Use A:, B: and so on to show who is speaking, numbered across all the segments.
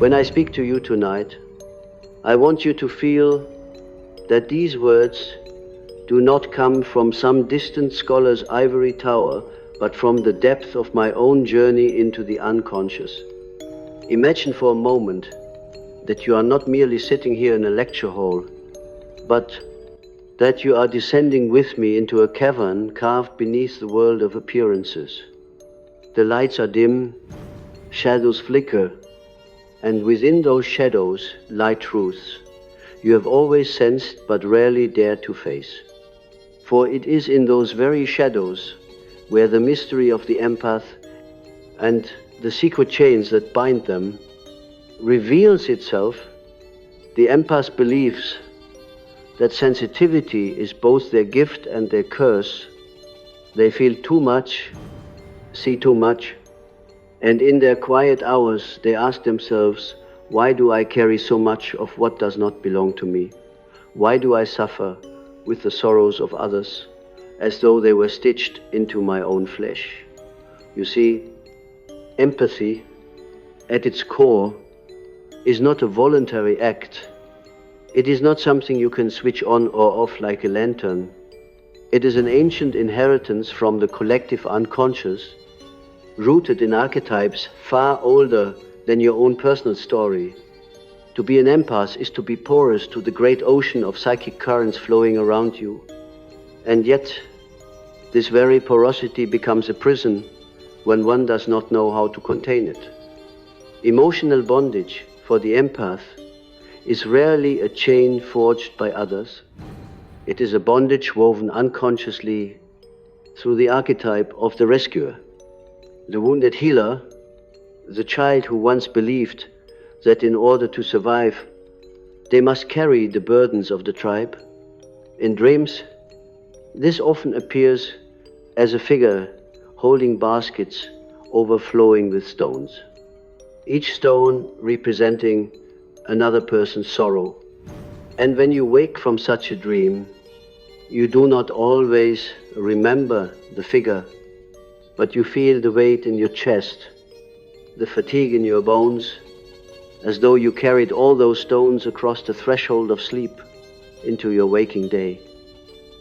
A: When I speak to you tonight, I want you to feel that these words do not come from some distant scholar's ivory tower, but from the depth of my own journey into the unconscious. Imagine for a moment that you are not merely sitting here in a lecture hall, but that you are descending with me into a cavern carved beneath the world of appearances. The lights are dim, shadows flicker, and within those shadows lie truths you have always sensed but rarely dared to face. For it is in those very shadows where the mystery of the empath and the secret chains that bind them reveals itself. The empath believes that sensitivity is both their gift and their curse. They feel too much, see too much, and in their quiet hours they ask themselves, why do I carry so much of what does not belong to me? Why do I suffer with the sorrows of others as though they were stitched into my own flesh? You see, empathy at its core is not a voluntary act. It is not something you can switch on or off like a lantern. It is an ancient inheritance from the collective unconscious, rooted in archetypes far older than your own personal story. To be an empath is to be porous to the great ocean of psychic currents flowing around you. And yet, this very porosity becomes a prison when one does not know how to contain it. Emotional bondage for the empath is rarely a chain forged by others. It is a bondage woven unconsciously through the archetype of the rescuer, the wounded healer, the child who once believed that in order to survive, they must carry the burdens of the tribe. In dreams, this often appears as a figure holding baskets overflowing with stones, each stone representing another person's sorrow. And when you wake from such a dream, you do not always remember the figure, but you feel the weight in your chest, the fatigue in your bones, as though you carried all those stones across the threshold of sleep into your waking day.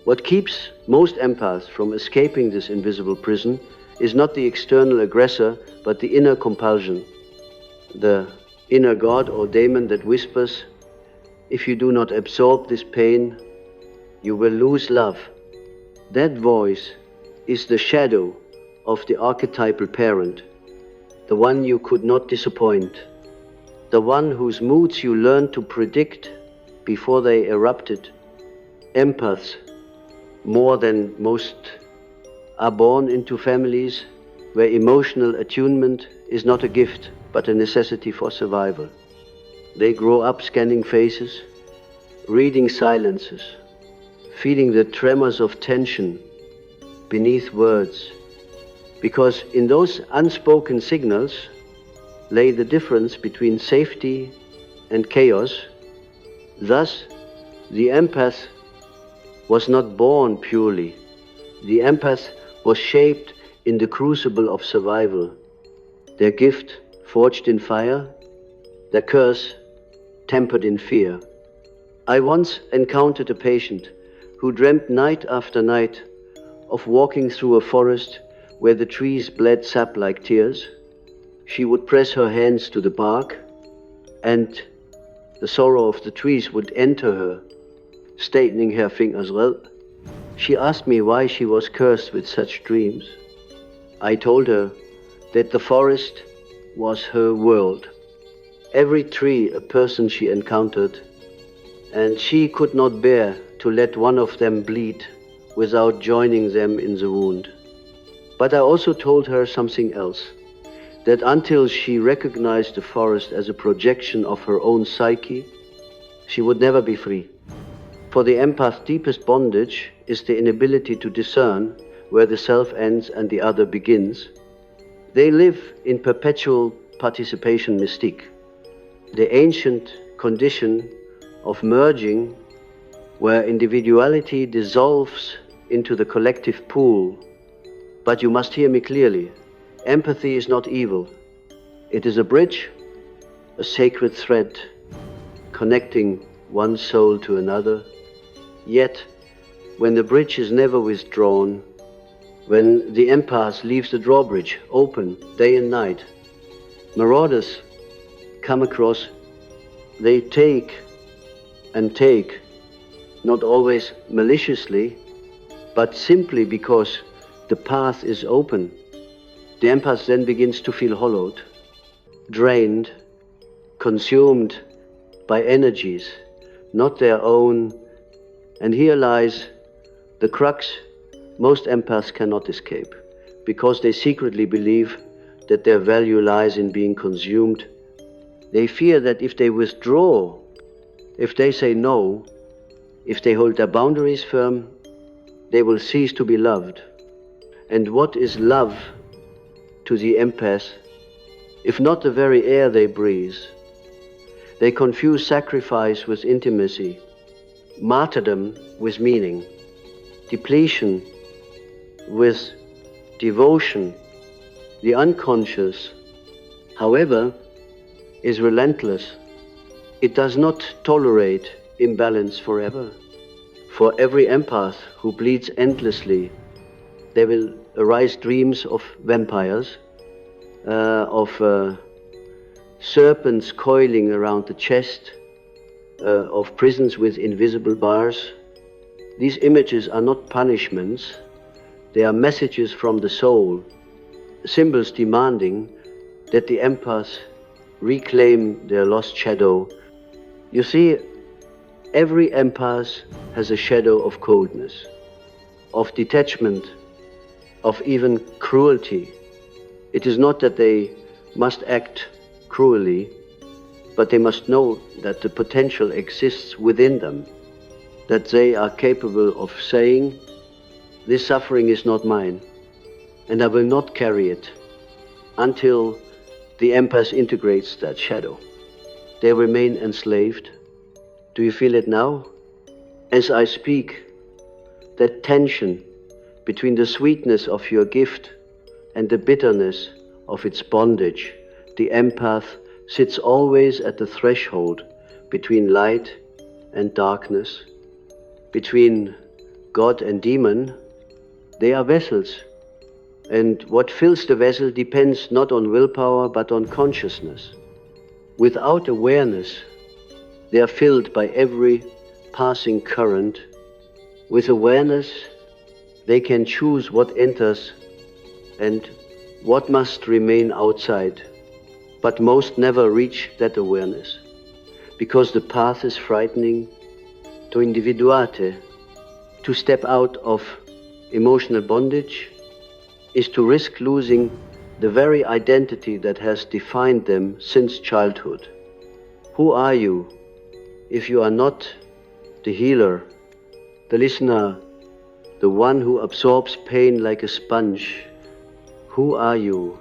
A: What keeps most empaths from escaping this invisible prison is not the external aggressor, but the inner compulsion, the inner god or daemon that whispers, if you do not absorb this pain, you will lose love. That voice is the shadow of the archetypal parent, the one you could not disappoint, the one whose moods you learned to predict before they erupted. Empaths, more than most, are born into families where emotional attunement is not a gift, but a necessity for survival. They grow up scanning faces, reading silences, feeling the tremors of tension beneath words, because in those unspoken signals lay the difference between safety and chaos. Thus, the empath was not born purely. The empath was shaped in the crucible of survival, their gift forged in fire, their curse tempered in fear. I once encountered a patient who dreamt night after night of walking through a forest where the trees bled sap like tears. She would press her hands to the bark, and the sorrow of the trees would enter her, staining her fingers red. She asked me why she was cursed with such dreams. I told her that the forest was her world, every tree a person she encountered, and she could not bear to let one of them bleed without joining them in the wound. But I also told her something else, that until she recognized the forest as a projection of her own psyche, she would never be free. For the empath's deepest bondage is the inability to discern where the self ends and the other begins. They live in perpetual participation mystique, the ancient condition of merging where individuality dissolves into the collective pool. But you must hear me clearly. Empathy is not evil. It is a bridge a sacred thread connecting one soul to another. Yet, when the bridge is never withdrawn, when the empath leaves the drawbridge open day and night, marauders come across. They take and take, not always maliciously, but simply because the path is open. The empath then begins to feel hollowed, drained, consumed by energies, not their own. And here lies the crux most empaths cannot escape, because they secretly believe that their value lies in being consumed. They fear that if they withdraw, if they say no, if they hold their boundaries firm, they will cease to be loved. And what is love to the empath, if not the very air they breathe? They confuse sacrifice with intimacy, martyrdom with meaning, depletion with devotion. The unconscious, however, is relentless. It does not tolerate imbalance forever. For every empath who bleeds endlessly, there will arise dreams of vampires, of serpents coiling around the chest, of prisons with invisible bars. These images are not punishments, they are messages from the soul, symbols demanding that the empaths reclaim their lost shadow. You see, every empath has a shadow of coldness, of detachment, of even cruelty. It is not that they must act cruelly, but they must know that the potential exists within them, that they are capable of saying, "This suffering is not mine, and I will not carry it," until the empath integrates that shadow. They remain enslaved. Do you feel it now? As I speak, that tension between the sweetness of your gift and the bitterness of its bondage. The empath sits always at the threshold between light and darkness, between God and demon. They are vessels, and what fills the vessel depends not on willpower but on consciousness. Without awareness, they are filled by every passing current. With awareness, they can choose what enters and what must remain outside, but most never reach that awareness, because the path is frightening. To individuate, to step out of emotional bondage, is to risk losing the very identity that has defined them since childhood. Who are you if you are not the healer, the listener, the one who absorbs pain like a sponge? Who are you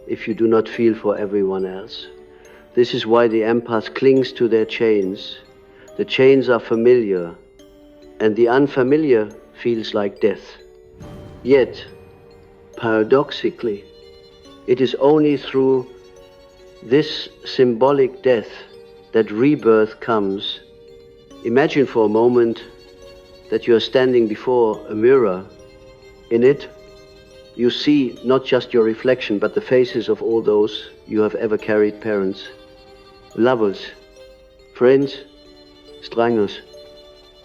A: if you do not feel for everyone else? This is why the empath clings to their chains. The chains are familiar, and the unfamiliar feels like death. Yet, paradoxically, it is only through this symbolic death that rebirth comes. Imagine for a moment that you are standing before a mirror. In it, you see not just your reflection, but the faces of all those you have ever carried: parents, lovers, friends, strangers.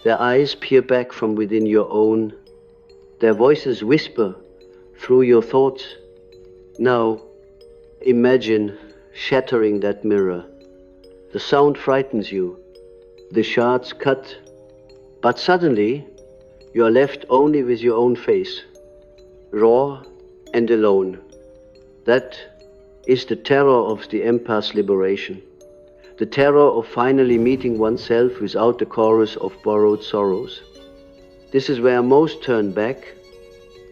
A: Their eyes peer back from within your own. Their voices whisper through your thoughts. Now, imagine shattering that mirror. The sound frightens you. The shards cut. But suddenly, you are left only with your own face, raw and alone. That is the terror of the empath's liberation. The terror of finally meeting oneself without the chorus of borrowed sorrows. This is where most turn back.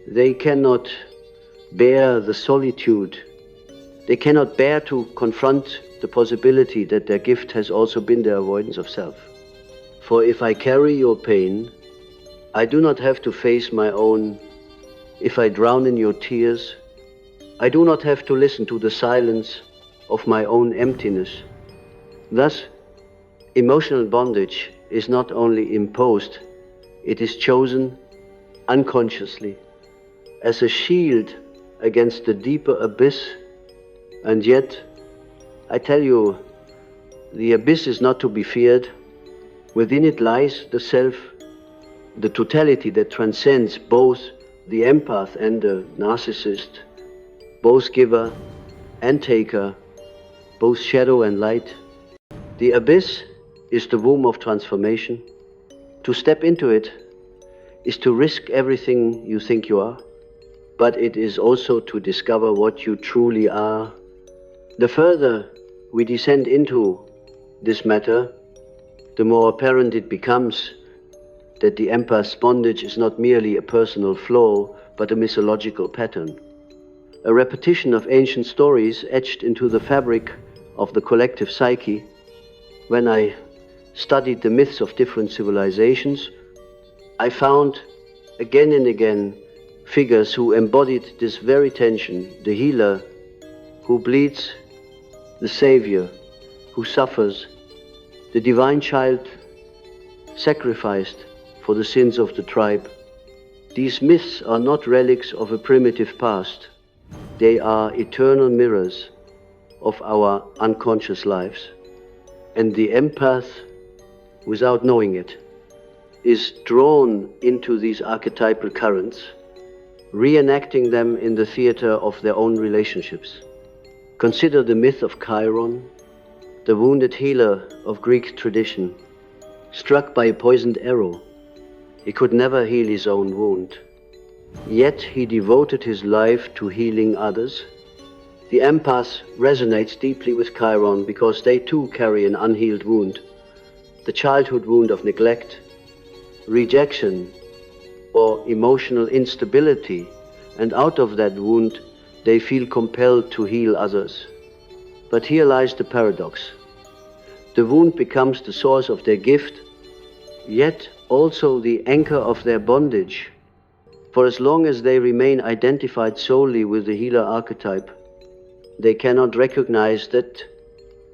A: They cannot bear the solitude. They cannot bear to confront the possibility that their gift has also been their avoidance of self. For if I carry your pain, I do not have to face my own. If I drown in your tears, I do not have to listen to the silence of my own emptiness. Thus, emotional bondage is not only imposed, it is chosen unconsciously as a shield against the deeper abyss. And yet, I tell you, the abyss is not to be feared. Within it lies the self, the totality that transcends both the empath and the narcissist, both giver and taker, both shadow and light. The abyss is the womb of transformation. To step into it is to risk everything you think you are, but it is also to discover what you truly are. The further we descend into this matter, the more apparent it becomes that the empath's bondage is not merely a personal flaw, but a mythological pattern, a repetition of ancient stories etched into the fabric of the collective psyche. When I studied the myths of different civilizations, I found again and again figures who embodied this very tension: the healer who bleeds, the savior who suffers, the divine child sacrificed for the sins of the tribe. These myths are not relics of a primitive past. They are eternal mirrors of our unconscious lives. And the empath, without knowing it, is drawn into these archetypal currents, reenacting them in the theater of their own relationships. Consider the myth of Chiron, the wounded healer of Greek tradition, struck by a poisoned arrow. He could never heal his own wound, yet he devoted his life to healing others. The empath resonates deeply with Chiron because they too carry an unhealed wound, the childhood wound of neglect, rejection, or emotional instability, and out of that wound they feel compelled to heal others. But here lies the paradox. The wound becomes the source of their gift, yet also the anchor of their bondage. For as long as they remain identified solely with the healer archetype, they cannot recognize that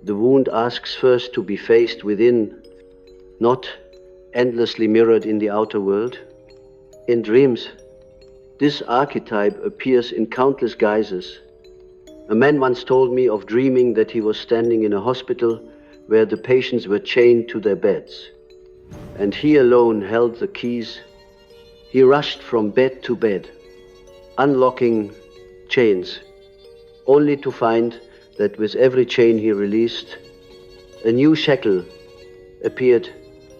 A: the wound asks first to be faced within, not endlessly mirrored in the outer world. In dreams, this archetype appears in countless guises. A man once told me of dreaming that he was standing in a hospital where the patients were chained to their beds, and he alone held the keys. He rushed from bed to bed, unlocking chains, only to find that with every chain he released, a new shackle appeared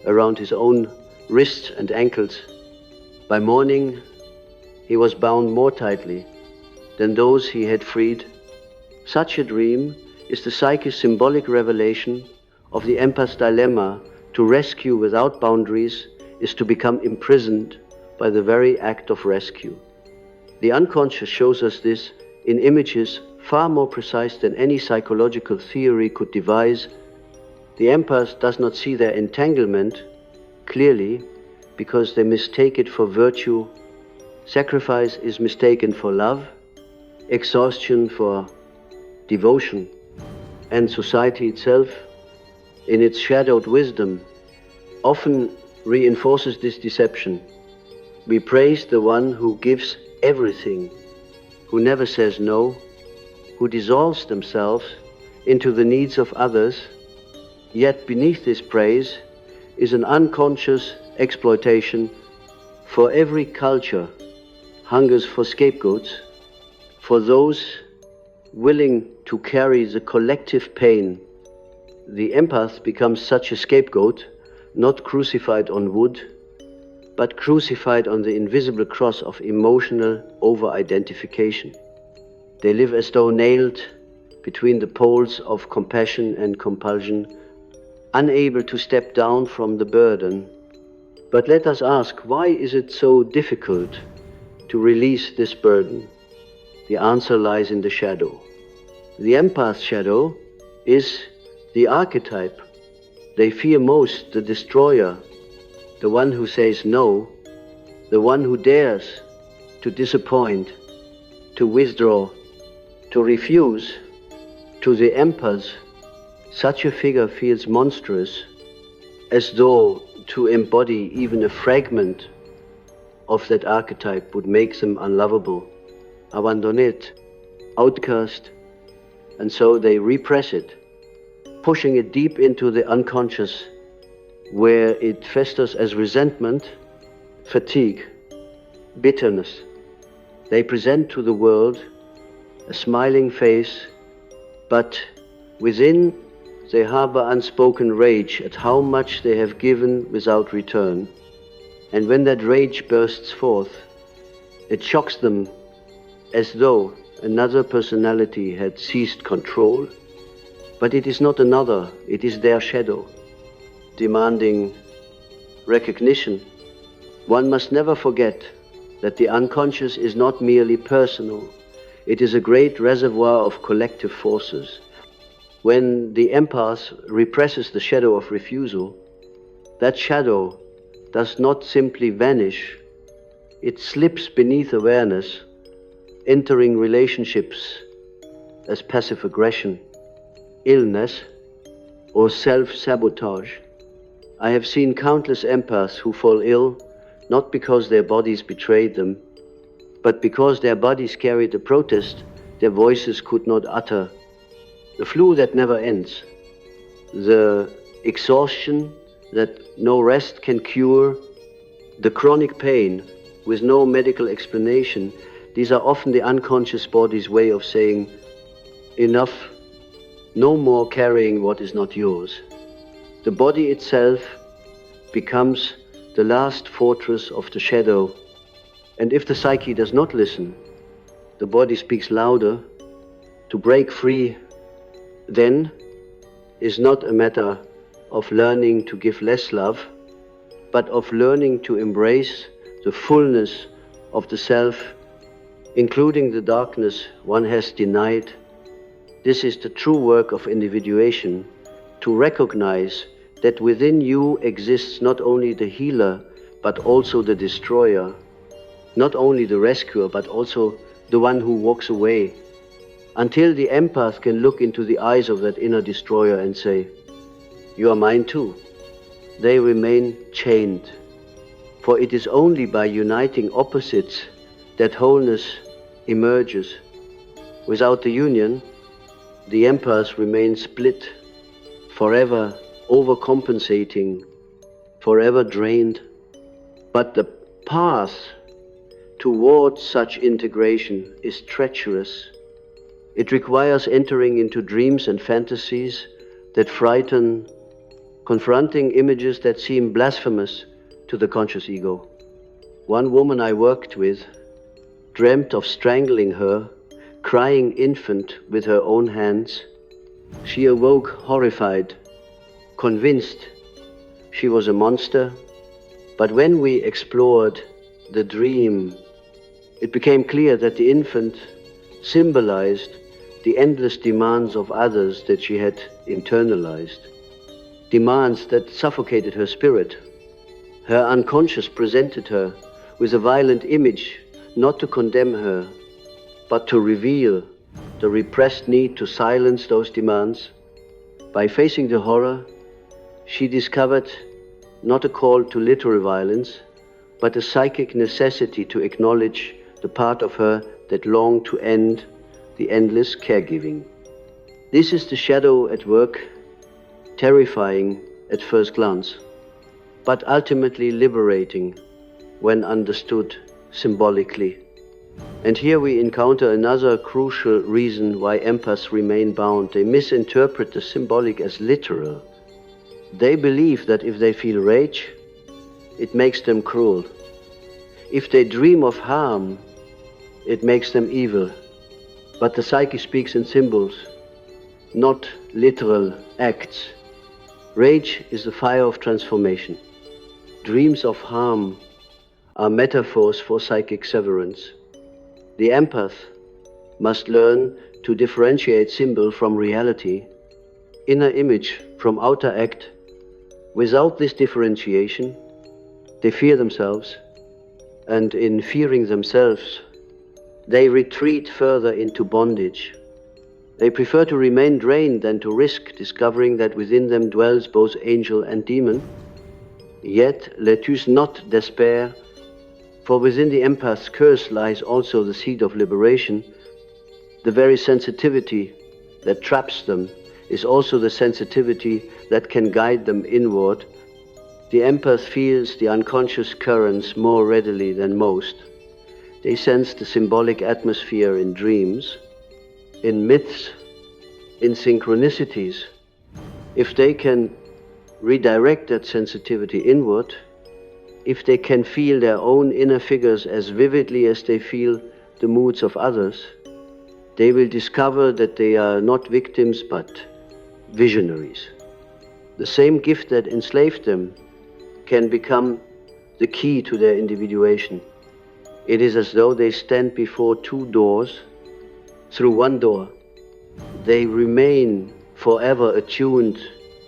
A: around his own wrists and ankles. By morning, he was bound more tightly than those he had freed. Such a dream is the psyche's symbolic revelation of the empath's dilemma. To rescue without boundaries is to become imprisoned by the very act of rescue. The unconscious shows us this in images far more precise than any psychological theory could devise. The empath does not see their entanglement clearly because they mistake it for virtue. Sacrifice is mistaken for love, exhaustion for devotion, and society itself, in its shadowed wisdom, often reinforces this deception. We praise the one who gives everything, who never says no, who dissolves themselves into the needs of others, yet beneath this praise is an unconscious exploitation. For every culture hungers for scapegoats, for those willing to carry the collective pain. The empath becomes such a scapegoat, not crucified on wood, but crucified on the invisible cross of emotional over-identification. They live as though nailed between the poles of compassion and compulsion, unable to step down from the burden. But let us ask, why is it so difficult to release this burden? The answer lies in the shadow. The empath's shadow is the archetype. They fear most the destroyer, the one who says no, the one who dares to disappoint, to withdraw, to refuse. To the empaths, Such a figure feels monstrous, as though to embody even a fragment of that archetype would make them unlovable, abandoned, outcast, and so they repress it, pushing it deep into the unconscious, where it festers as resentment, fatigue, bitterness. They present to the world a smiling face, but within they harbor unspoken rage at how much they have given without return. And when that rage bursts forth, it shocks them as though another personality had seized control. But it is not another, it is their shadow, demanding recognition. One must never forget that the unconscious is not merely personal. It is a great reservoir of collective forces. When the empath represses the shadow of refusal, that shadow does not simply vanish, it slips beneath awareness, entering relationships as passive aggression, illness, or self-sabotage. I have seen countless empaths who fall ill not because their bodies betrayed them, but because their bodies carried a protest their voices could not utter. The flu that never ends, the exhaustion that no rest can cure, the chronic pain with no medical explanation, these are often the unconscious body's way of saying, enough, no more carrying what is not yours. The body itself becomes the last fortress of the shadow, and if the psyche does not listen, the body speaks louder. To break free then is not a matter of learning to give less love, but of learning to embrace the fullness of the self, including the darkness one has denied. This is the true work of individuation, to recognize that within you exists not only the healer, but also the destroyer, not only the rescuer, but also the one who walks away, until the empath can look into the eyes of that inner destroyer and say, you are mine too. They remain chained, for it is only by uniting opposites that wholeness emerges. Without the union, the empath remains split, forever overcompensating, forever drained. But the path towards such integration is treacherous. It requires entering into dreams and fantasies that frighten, confronting images that seem blasphemous to the conscious ego. One woman I worked with dreamt of strangling her crying infant with her own hands. She awoke horrified, convinced she was a monster. But when we explored the dream, it became clear that the infant symbolized the endless demands of others that she had internalized, demands that suffocated her spirit. Her unconscious presented her with a violent image, not to condemn her, but to reveal the repressed need to silence those demands. By facing the horror, she discovered not a call to literal violence, but a psychic necessity to acknowledge the part of her that longed to end the endless caregiving. This is the shadow at work, terrifying at first glance, but ultimately liberating when understood symbolically. And here we encounter another crucial reason why empaths remain bound. They misinterpret the symbolic as literal. They believe that if they feel rage, it makes them cruel. If they dream of harm, it makes them evil. But the psyche speaks in symbols, not literal acts. Rage is the fire of transformation. Dreams of harm are metaphors for psychic severance. The empath must learn to differentiate symbol from reality, inner image from outer act. Without this differentiation, they fear themselves, and in fearing themselves, they retreat further into bondage. They prefer to remain drained than to risk discovering that within them dwells both angel and demon. Yet let us not despair, for within the empath's curse lies also the seed of liberation. The very sensitivity that traps them is also the sensitivity that can guide them inward. The empath feels the unconscious currents more readily than most. They sense the symbolic atmosphere in dreams, in myths, in synchronicities. If they can redirect that sensitivity inward, if they can feel their own inner figures as vividly as they feel the moods of others, they will discover that they are not victims but visionaries. The same gift that enslaved them can become the key to their individuation. It is as though they stand before two doors. Through one door, they remain forever attuned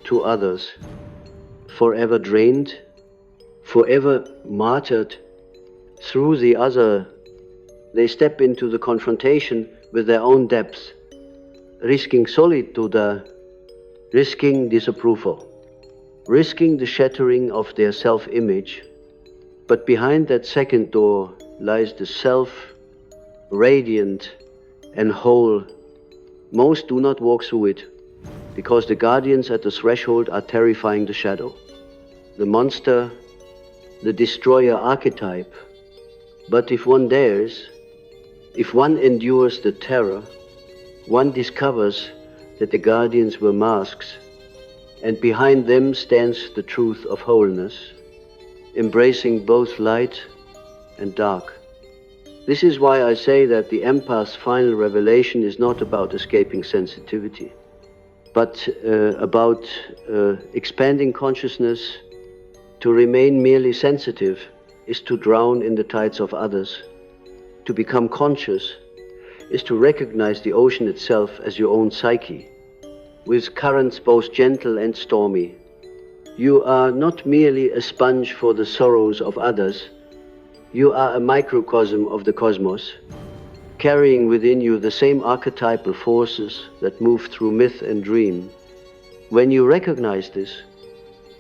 A: to others, forever drained, forever martyred. Through the other, they step into the confrontation with their own depths, risking solitude, risking disapproval, risking the shattering of their self-image. But behind that second door lies the self, radiant and whole. Most do not walk through it, because the guardians at the threshold are terrifying the shadow, the monster, the destroyer archetype. But if one dares, if one endures the terror, one discovers that the guardians were masks, and behind them stands the truth of wholeness, embracing both light and dark. This is why I say that the empath's final revelation is not about escaping sensitivity, but about expanding consciousness. To remain merely sensitive is to drown in the tides of others. To become conscious is to recognize the ocean itself as your own psyche, with currents both gentle and stormy. You are not merely a sponge for the sorrows of others. You are a microcosm of the cosmos, carrying within you the same archetypal forces that move through myth and dream. When you recognize this,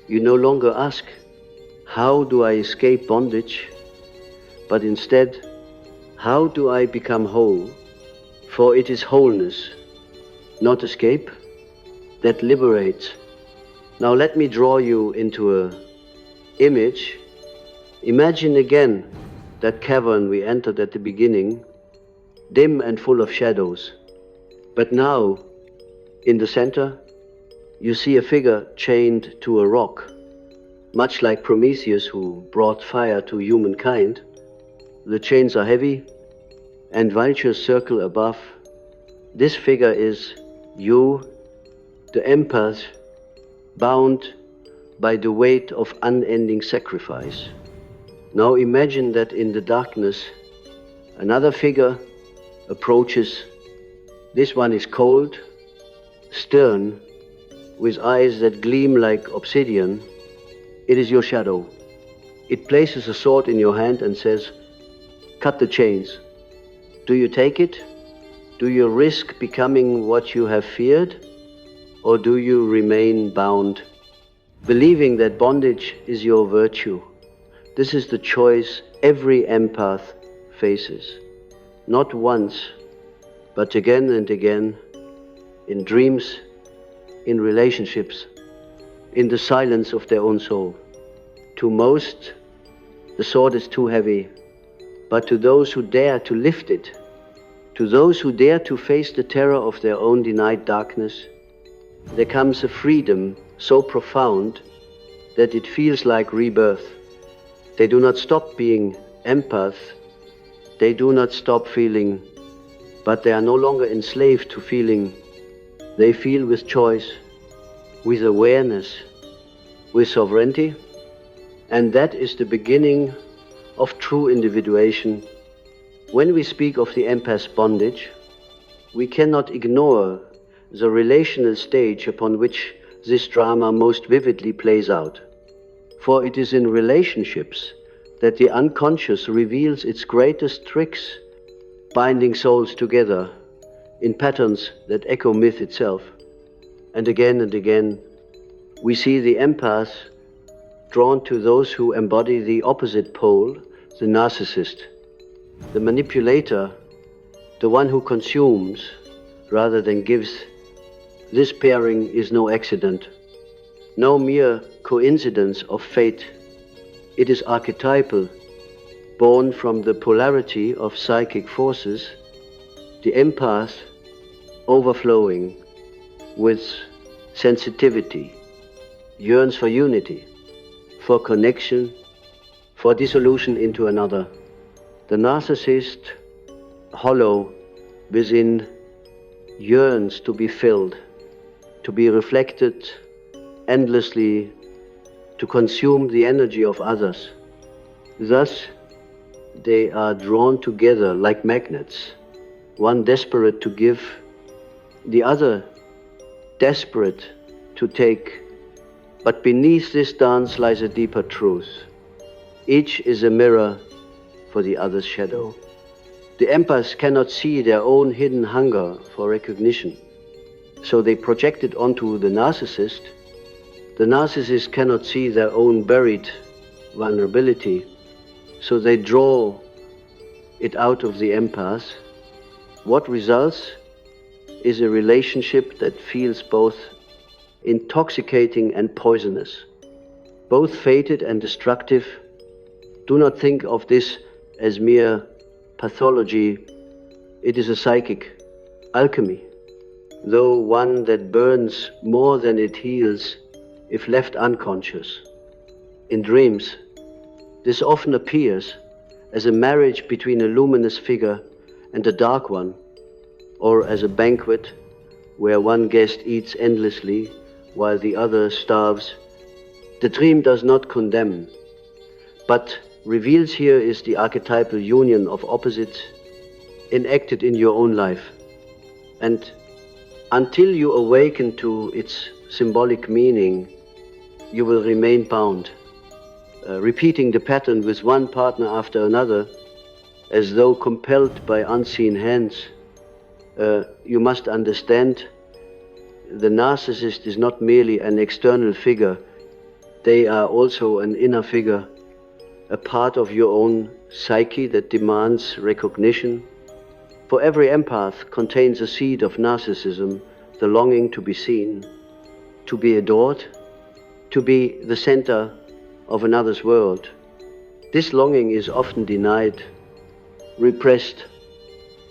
A: you no longer ask, how do I escape bondage? But instead, how do I become whole? For it is wholeness, not escape, that liberates. Now let me draw you into an image. Imagine again that cavern we entered at the beginning, dim and full of shadows. But now, in the center, you see a figure chained to a rock, much like Prometheus who brought fire to humankind. The chains are heavy, and vultures circle above. This figure is you, the empath, bound by the weight of unending sacrifice. Now imagine that in the darkness, another figure approaches. This one is cold, stern, with eyes that gleam like obsidian. It is your shadow. It places a sword in your hand and says, cut the chains. Do you take it? Do you risk becoming what you have feared? Or do you remain bound, believing that bondage is your virtue? This is the choice every empath faces, not once, but again and again, in dreams, in relationships, in the silence of their own soul. To most, the sword is too heavy, but to those who dare to lift it, to those who dare to face the terror of their own denied darkness, there comes a freedom so profound that it feels like rebirth. They do not stop being empath, they do not stop feeling, but they are no longer enslaved to feeling. They feel with choice, with awareness, with sovereignty, and that is the beginning of true individuation. When we speak of the empath's bondage, we cannot ignore the relational stage upon which this drama most vividly plays out. For it is in relationships that the unconscious reveals its greatest tricks, binding souls together, in patterns that echo myth itself. And again, we see the empath drawn to those who embody the opposite pole, the narcissist, the manipulator, the one who consumes rather than gives. This pairing is no accident, no mere coincidence of fate. It is archetypal, born from the polarity of psychic forces, the empath overflowing with sensitivity, yearns for unity, for connection, for dissolution into another. The narcissist, hollow within, yearns to be filled, to be reflected endlessly, to consume the energy of others. Thus, they are drawn together like magnets, one desperate to give, the other desperate to take. But beneath this dance lies a deeper truth. Each is a mirror for the other's shadow. The empaths cannot see their own hidden hunger for recognition, so they project it onto the narcissist. The narcissist cannot see their own buried vulnerability, so they draw it out of the empath. What results is a relationship that feels both intoxicating and poisonous, both fated and destructive. Do not think of this as mere pathology. It is a psychic alchemy, though one that burns more than it heals if left unconscious. In dreams, this often appears as a marriage between a luminous figure and a dark one, or as a banquet where one guest eats endlessly while the other starves. The dream does not condemn, but reveals here is the archetypal union of opposites enacted in your own life. And until you awaken to its symbolic meaning, you will remain bound, repeating the pattern with one partner after another, as though compelled by unseen hands. You must understand, the narcissist is not merely an external figure. They are also an inner figure, a part of your own psyche that demands recognition. For every empath contains a seed of narcissism, the longing to be seen, to be adored, to be the center of another's world. This longing is often denied, repressed,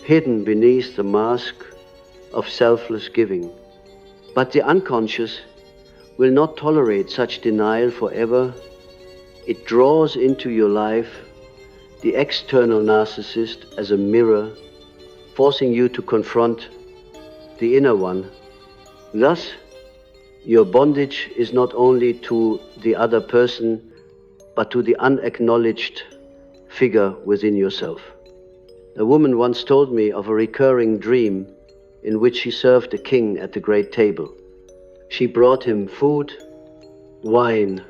A: hidden beneath the mask of selfless giving. But the unconscious will not tolerate such denial forever. It draws into your life the external narcissist as a mirror, forcing you to confront the inner one. Thus, your bondage is not only to the other person, but to the unacknowledged figure within yourself. A woman once told me of a recurring dream in which she served a king at the great table. She brought him food, wine,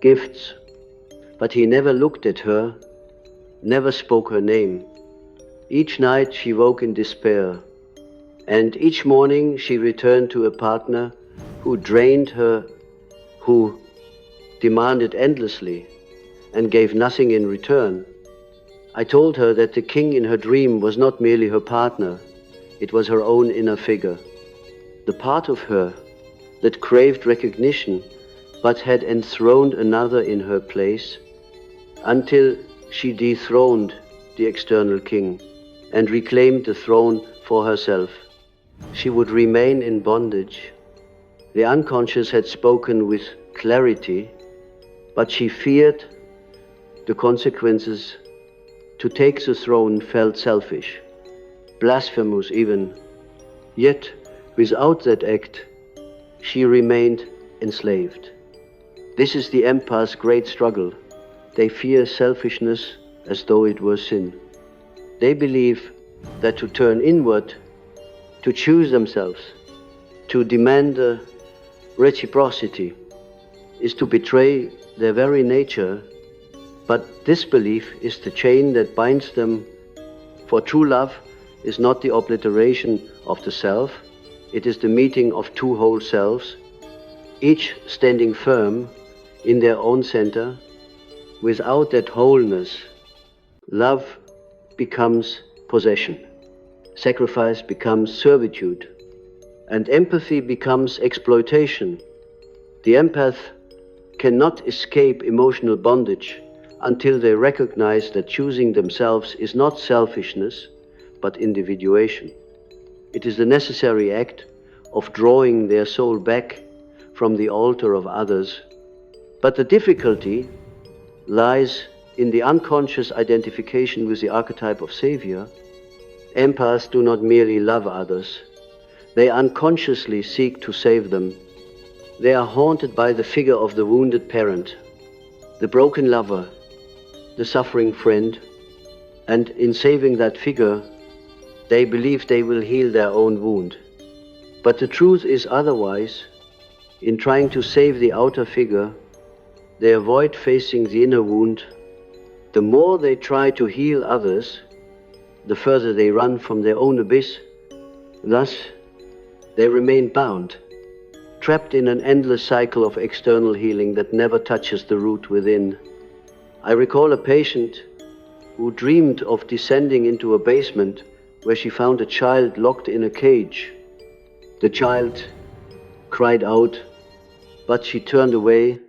A: gifts, but he never looked at her, never spoke her name. Each night she woke in despair, and each morning she returned to a partner who drained her, who demanded endlessly and gave nothing in return. I told her that the king in her dream was not merely her partner, it was her own inner figure, the part of her that craved recognition but had enthroned another in her place until she dethroned the external king and reclaimed the throne for herself. She would remain in bondage. The unconscious had spoken with clarity, but she feared the consequences. To take the throne felt selfish, blasphemous even. Yet, without that act, she remained enslaved. This is the empath's great struggle. They fear selfishness as though it were sin. They believe that to turn inward, to choose themselves, to demand reciprocity, is to betray their very nature. But this belief is the chain that binds them, for true love is not the obliteration of the self, it is the meeting of two whole selves, each standing firm in their own center. Without that wholeness, love becomes possession, sacrifice becomes servitude, and empathy becomes exploitation. The empath cannot escape emotional bondage until they recognize that choosing themselves is not selfishness, but individuation. It is the necessary act of drawing their soul back from the altar of others. But the difficulty lies in the unconscious identification with the archetype of savior. Empaths do not merely love others, they unconsciously seek to save them. They are haunted by the figure of the wounded parent, the broken lover, the suffering friend, and in saving that figure, they believe they will heal their own wound. But the truth is otherwise. In trying to save the outer figure, they avoid facing the inner wound. The more they try to heal others, the further they run from their own abyss. Thus, they remain bound, trapped in an endless cycle of external healing that never touches the root within. I recall a patient who dreamed of descending into a basement where she found a child locked in a cage. The child cried out, but she turned away,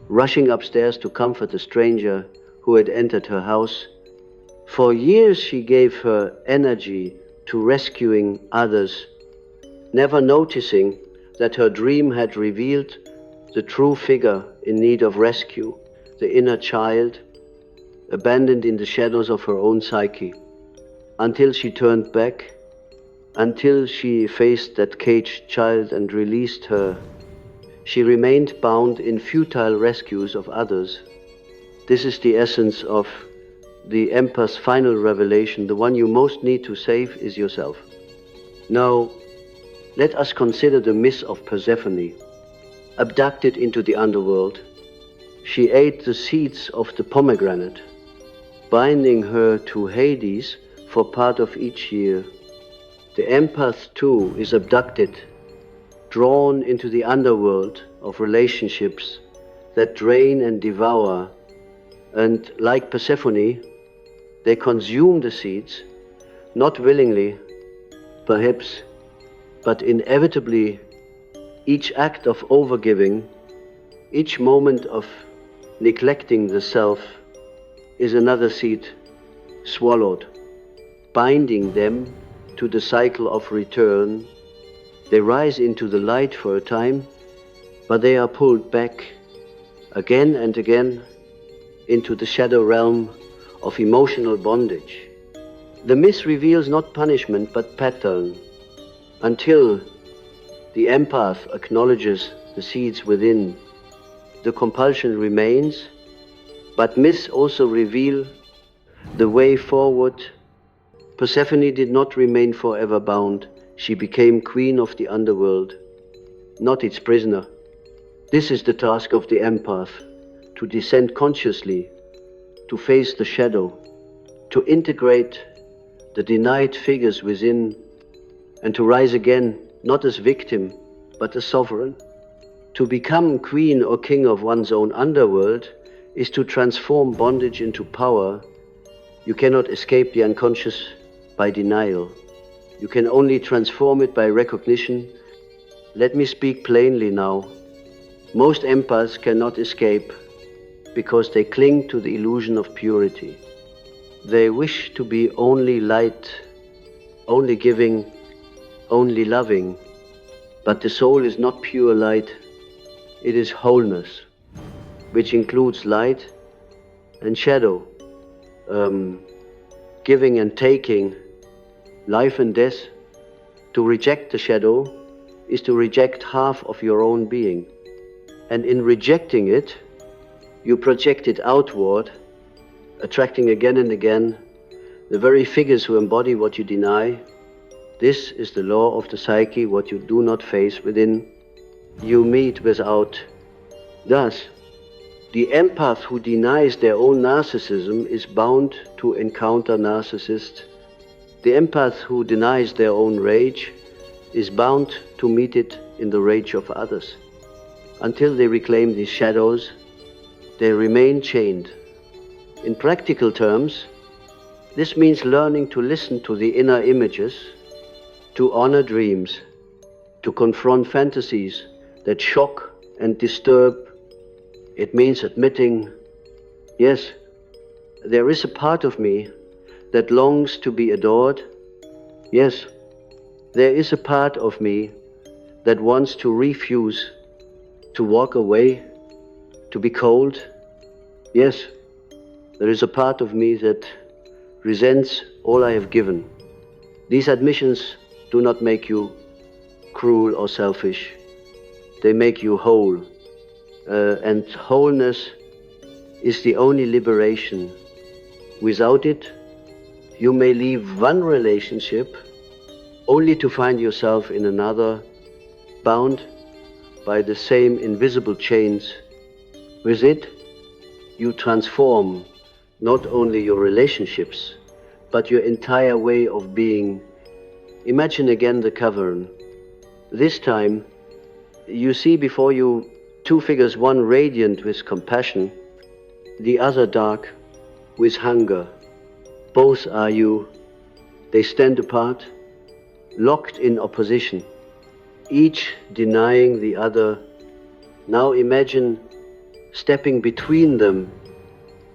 A: rushing upstairs to comfort a stranger who had entered her house. For years she gave her energy to rescuing others, never noticing that her dream had revealed the true figure in need of rescue, the inner child, abandoned in the shadows of her own psyche. Until she turned back, until she faced that caged child and released her, she remained bound in futile rescues of others. This is the essence of the empath's final revelation. The one you most need to save is yourself. Now, let us consider the myth of Persephone. Abducted into the underworld, she ate the seeds of the pomegranate, binding her to Hades for part of each year. The empath too is abducted, drawn into the underworld of relationships that drain and devour, and like Persephone, they consume the seeds, not willingly, perhaps, but inevitably. Each act of overgiving, each moment of neglecting the self is another seed swallowed, binding them to the cycle of return. They rise into the light for a time, but they are pulled back again and again into the shadow realm of emotional bondage. The myth reveals not punishment but pattern. Until the empath acknowledges the seeds within, the compulsion remains, but myths also reveal the way forward. Persephone did not remain forever bound. She became queen of the underworld, not its prisoner. This is the task of the empath, to descend consciously, to face the shadow, to integrate the denied figures within, and to rise again, not as victim, but as sovereign. To become queen or king of one's own underworld is to transform bondage into power. You cannot escape the unconscious by denial. You can only transform it by recognition. Let me speak plainly now. Most empaths cannot escape because they cling to the illusion of purity. They wish to be only light, only giving, only loving. But the soul is not pure light. It is wholeness, which includes light and shadow, giving and taking, life and death. To reject the shadow is to reject half of your own being. And in rejecting it, you project it outward, attracting again and again the very figures who embody what you deny. This is the law of the psyche. What you do not face within, you meet without. Thus, the empath who denies their own narcissism is bound to encounter narcissists The empath who denies their own rage is bound to meet it in the rage of others. Until they reclaim these shadows, they remain chained. In practical terms, this means learning to listen to the inner images, to honor dreams, to confront fantasies that shock and disturb. It means admitting, yes, there is a part of me that longs to be adored. Yes, there is a part of me that wants to refuse, to walk away, to be cold. Yes, there is a part of me that resents all I have given. These admissions do not make you cruel or selfish. They make you whole. And wholeness is the only liberation. Without it, you may leave one relationship only to find yourself in another, bound by the same invisible chains. With it, you transform not only your relationships, but your entire way of being. Imagine again the cavern. This time, you see before you two figures, one radiant with compassion, the other dark with hunger. Both are you. They stand apart, locked in opposition, each denying the other. Now imagine stepping between them,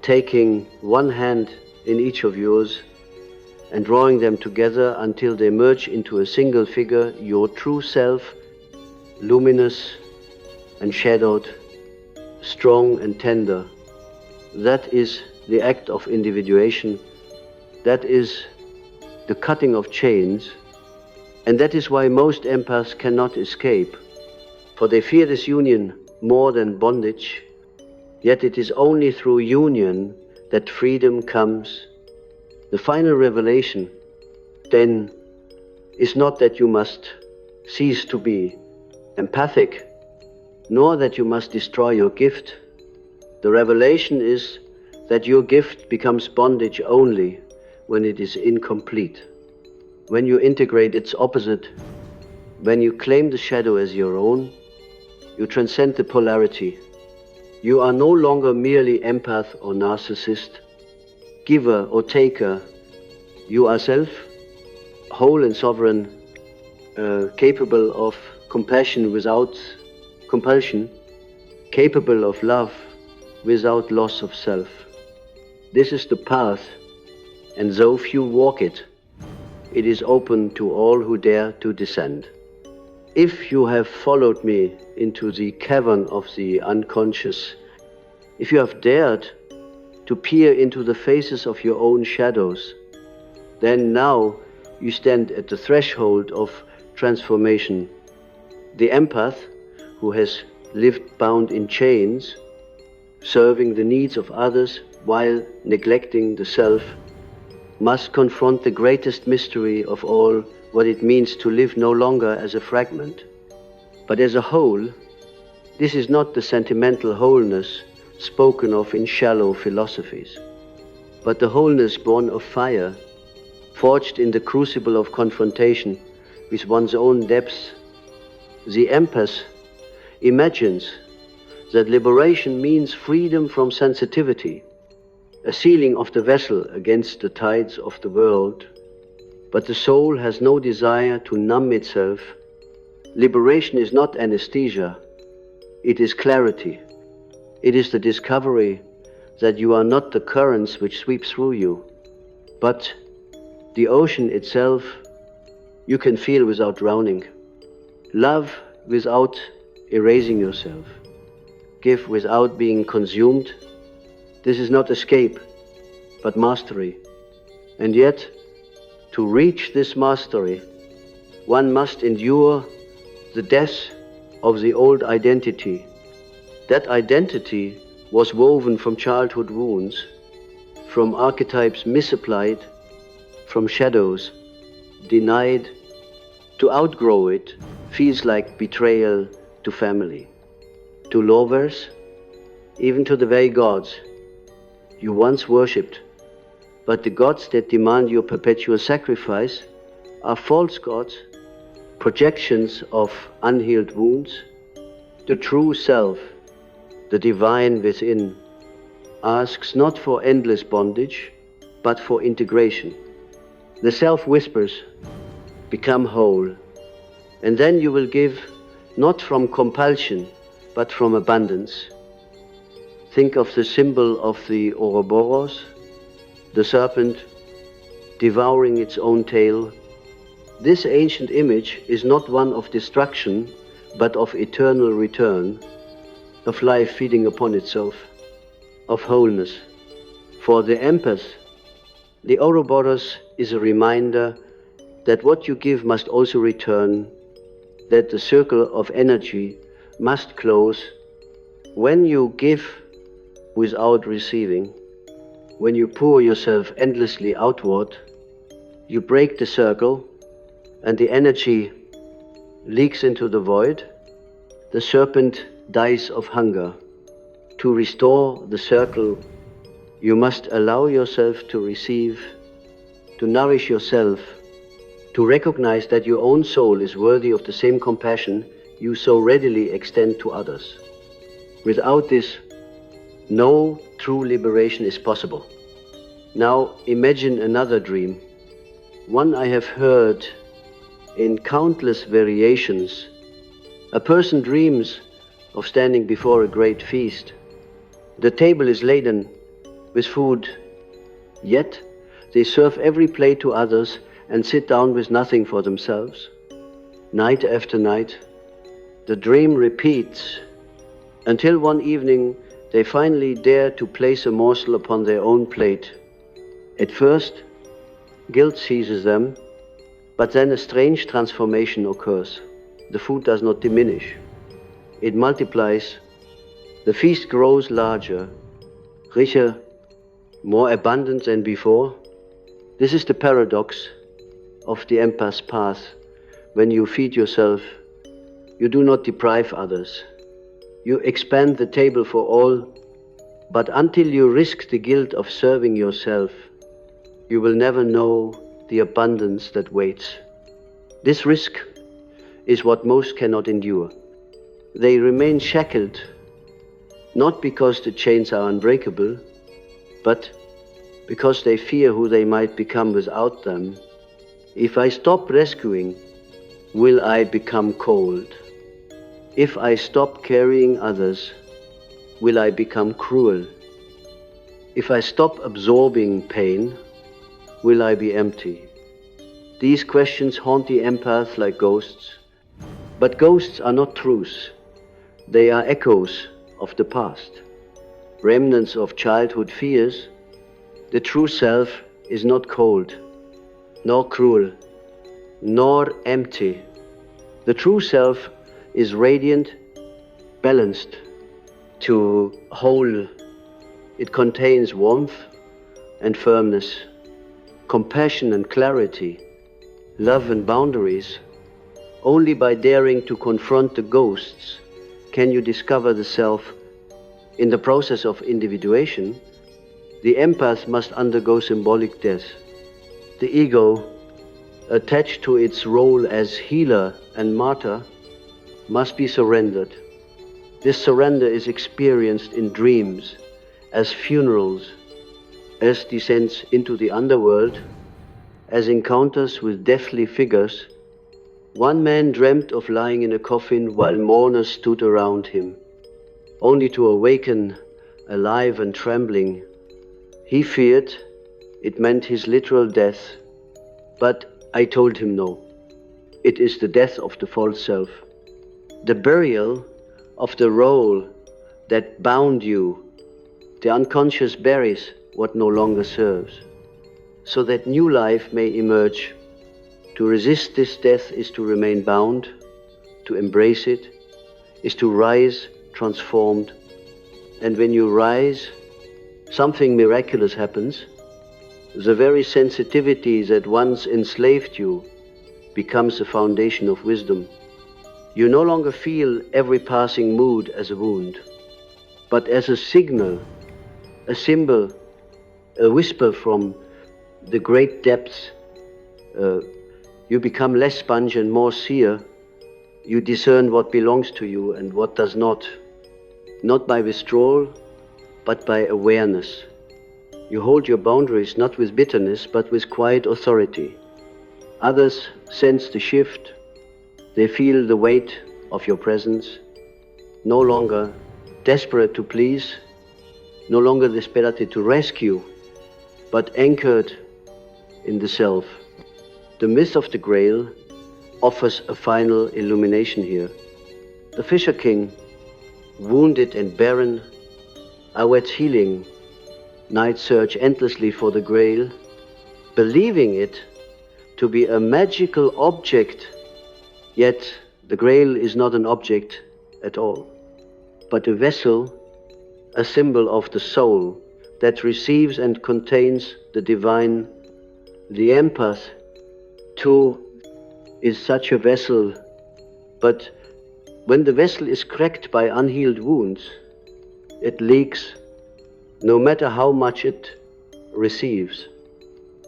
A: taking one hand in each of yours and drawing them together until they merge into a single figure, your true self, luminous and shadowed, strong and tender. That is the act of individuation. That is the cutting of chains. And that is why most empaths cannot escape, for they fear this union more than bondage. Yet it is only through union that freedom comes. The final revelation, then, is not that you must cease to be empathic, nor that you must destroy your gift. The revelation is that your gift becomes bondage only when it is incomplete. When you integrate its opposite, when you claim the shadow as your own, you transcend the polarity. You are no longer merely empath or narcissist, giver or taker. You are self, whole and sovereign, capable of compassion without compulsion, capable of love without loss of self. This is the path, and though few walk it, it is open to all who dare to descend. If you have followed me into the cavern of the unconscious, if you have dared to peer into the faces of your own shadows, then now you stand at the threshold of transformation. The empath who has lived bound in chains, serving the needs of others while neglecting the self, must confront the greatest mystery of all, what it means to live no longer as a fragment, but as a whole. This is not the sentimental wholeness spoken of in shallow philosophies, but the wholeness born of fire, forged in the crucible of confrontation with one's own depths. The empath imagines that liberation means freedom from sensitivity, a sealing of the vessel against the tides of the world. But the soul has no desire to numb itself. Liberation is not anesthesia, it is clarity. It is the discovery that you are not the currents which sweep through you, but the ocean itself you can feel without drowning. Love without erasing yourself. Give without being consumed. This is not escape, but mastery. And yet, to reach this mastery, one must endure the death of the old identity. That identity was woven from childhood wounds, from archetypes misapplied, from shadows denied. To outgrow it feels like betrayal to family, to lovers, even to the very gods you once worshipped. but the gods that demand your perpetual sacrifice are false gods, projections of unhealed wounds. The true self, the divine within, asks not for endless bondage, but for integration. The self whispers, become whole, and then you will give not from compulsion, but from abundance. Think of the symbol of the Ouroboros, the serpent devouring its own tail. This ancient image is not one of destruction, but of eternal return, of life feeding upon itself, of wholeness. For the empath, the Ouroboros is a reminder that what you give must also return, that the circle of energy must close. When you give without receiving, when you pour yourself endlessly outward, you break the circle and the energy leaks into the void. The serpent dies of hunger. To restore the circle, you must allow yourself to receive, to nourish yourself, to recognize that your own soul is worthy of the same compassion you so readily extend to others. Without this, no true liberation is possible. Now imagine another dream, one I have heard in countless variations. A person dreams of standing before a great feast. The table is laden with food, yet they serve every plate to others and sit down with nothing for themselves. Night after night, the dream repeats until one evening they finally dare to place a morsel upon their own plate. At first, guilt seizes them, but then a strange transformation occurs. The food does not diminish. It multiplies. The feast grows larger, richer, more abundant than before. This is the paradox of the empath's path. When you feed yourself, you do not deprive others. You expand the table for all, but until you risk the guilt of serving yourself, you will never know the abundance that waits. This risk is what most cannot endure. They remain shackled, not because the chains are unbreakable, but because they fear who they might become without them. If I stop rescuing, will I become cold? If I stop carrying others, will I become cruel? If I stop absorbing pain, will I be empty? These questions haunt the empath like ghosts. But ghosts are not truths. They are echoes of the past, remnants of childhood fears. The true self is not cold, nor cruel, nor empty. The true self is radiant, balanced, to whole. It contains warmth and firmness, compassion and clarity, love and boundaries. Only by daring to confront the ghosts can you discover the self. In the process of individuation, the empath must undergo symbolic death. The ego, attached to its role as healer and martyr, must be surrendered. This surrender is experienced in dreams, as funerals, as descents into the underworld, as encounters with deathly figures. One man dreamt of lying in a coffin while mourners stood around him, only to awaken alive and trembling. He feared it meant his literal death, but I told him no. It is the death of the false self, the burial of the role that bound you. The unconscious buries what no longer serves, so that new life may emerge. To resist this death is to remain bound. To embrace it is to rise transformed. And when you rise, something miraculous happens. The very sensitivity that once enslaved you becomes the foundation of wisdom. You no longer feel every passing mood as a wound, but as a signal, a symbol, a whisper from the great depths, you become less sponge and more seer. You discern what belongs to you and what does not by withdrawal, but by awareness. You hold your boundaries not with bitterness, but with quiet authority. Others sense the shift. They feel the weight of your presence. No longer desperate to please, no longer desperate to rescue, but anchored in the self. The myth of the Grail offers a final illumination here. The Fisher King, wounded and barren, awaits healing. Knights search endlessly for the Grail, believing it to be a magical object, yet the Grail is not an object at all, but a vessel, a symbol of the soul that receives and contains the divine. The empath, too, is such a vessel, but when the vessel is cracked by unhealed wounds, it leaks. No matter how much it receives,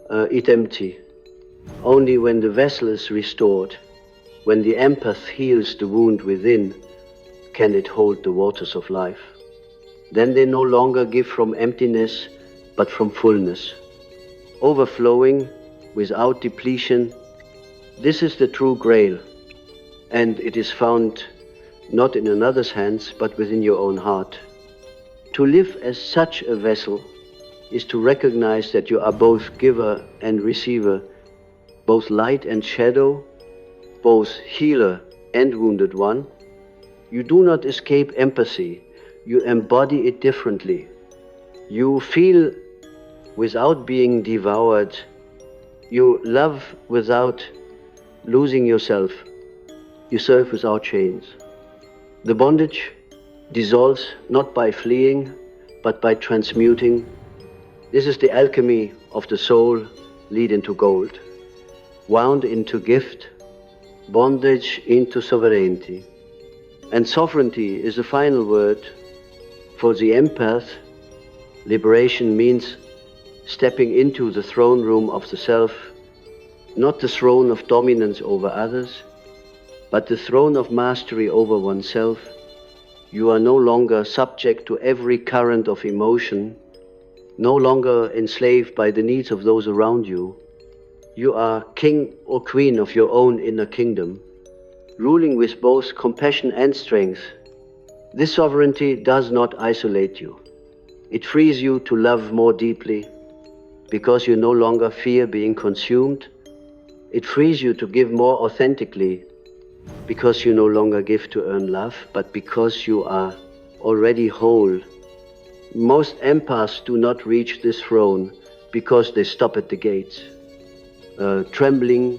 A: it empty. Only when the vessel is restored, when the empath heals the wound within, can it hold the waters of life. Then they no longer give from emptiness, but from fullness, overflowing without depletion. This is the true Grail, and it is found not in another's hands, but within your own heart. To live as such a vessel is to recognize that you are both giver and receiver, both light and shadow, both healer and wounded one. You do not escape empathy, you embody it differently. You feel without being devoured. You love without losing yourself. You serve without chains. The bondage dissolves not by fleeing, but by transmuting. This is the alchemy of the soul, lead into gold, wound into gift, bondage into sovereignty. And sovereignty is the final word. For the empath, liberation means stepping into the throne room of the self, not the throne of dominance over others, but the throne of mastery over oneself. You are no longer subject to every current of emotion, no longer enslaved by the needs of those around you. You are king or queen of your own inner kingdom, ruling with both compassion and strength. This sovereignty does not isolate you. It frees you to love more deeply, because you no longer fear being consumed. It frees you to give more authentically, because you no longer give to earn love, but because you are already whole. Most empaths do not reach this throne because they stop at the gates. Trembling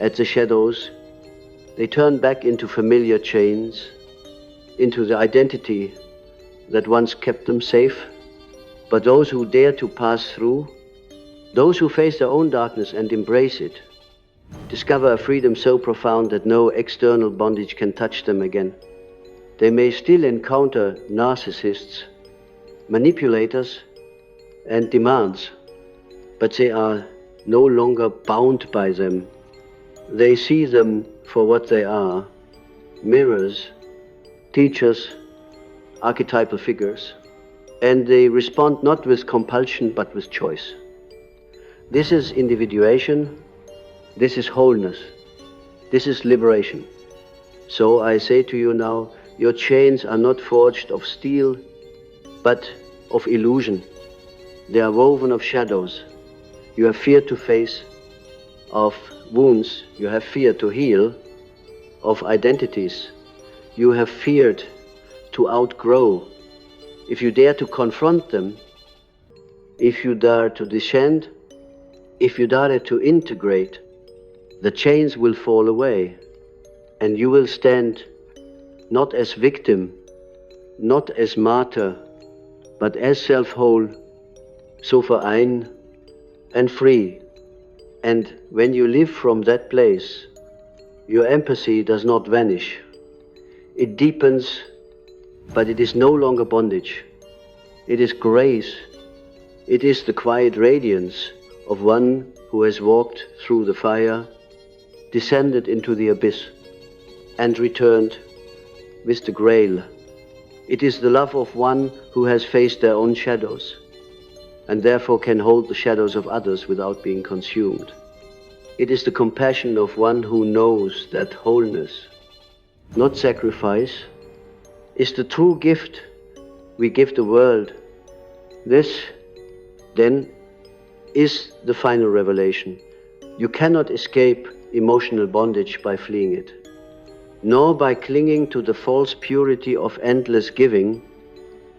A: at the shadows, they turn back into familiar chains, into the identity that once kept them safe. But those who dare to pass through, those who face their own darkness and embrace it, discover a freedom so profound that no external bondage can touch them again. They may still encounter narcissists, manipulators, and demands, but they are no longer bound by them. They see them for what they are: mirrors, teachers, archetypal figures, and they respond not with compulsion but with choice. This is individuation. This is wholeness. This is liberation. So I say to you now, your chains are not forged of steel, but of illusion. They are woven of shadows. You have fear to face, of wounds. You have fear to heal, of identities. You have feared to outgrow. If you dare to confront them, if you dare to descend, if you dare to integrate, the chains will fall away, and you will stand not as victim, not as martyr, but as self-whole, so verein and free. And when you live from that place, your empathy does not vanish. It deepens, but it is no longer bondage. It is grace. It is the quiet radiance of one who has walked through the fire, descended into the abyss, and returned with the Grail. It is the love of one who has faced their own shadows, and therefore can hold the shadows of others without being consumed. It is the compassion of one who knows that wholeness, not sacrifice, is the true gift we give the world. This, then, is the final revelation. You cannot escape emotional bondage by fleeing it, nor by clinging to the false purity of endless giving.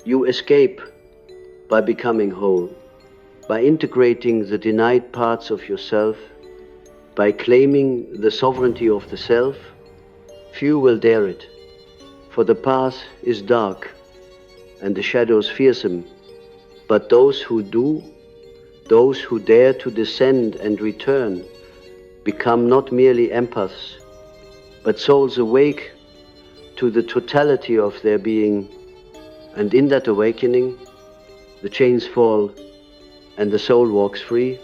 A: You escape by becoming whole, by integrating the denied parts of yourself, by claiming the sovereignty of the self. Few will dare it, for the path is dark and the shadows fearsome. But those who do, those who dare to descend and return, become not merely empaths, but souls awake to the totality of their being. And in that awakening, the chains fall and the soul walks free,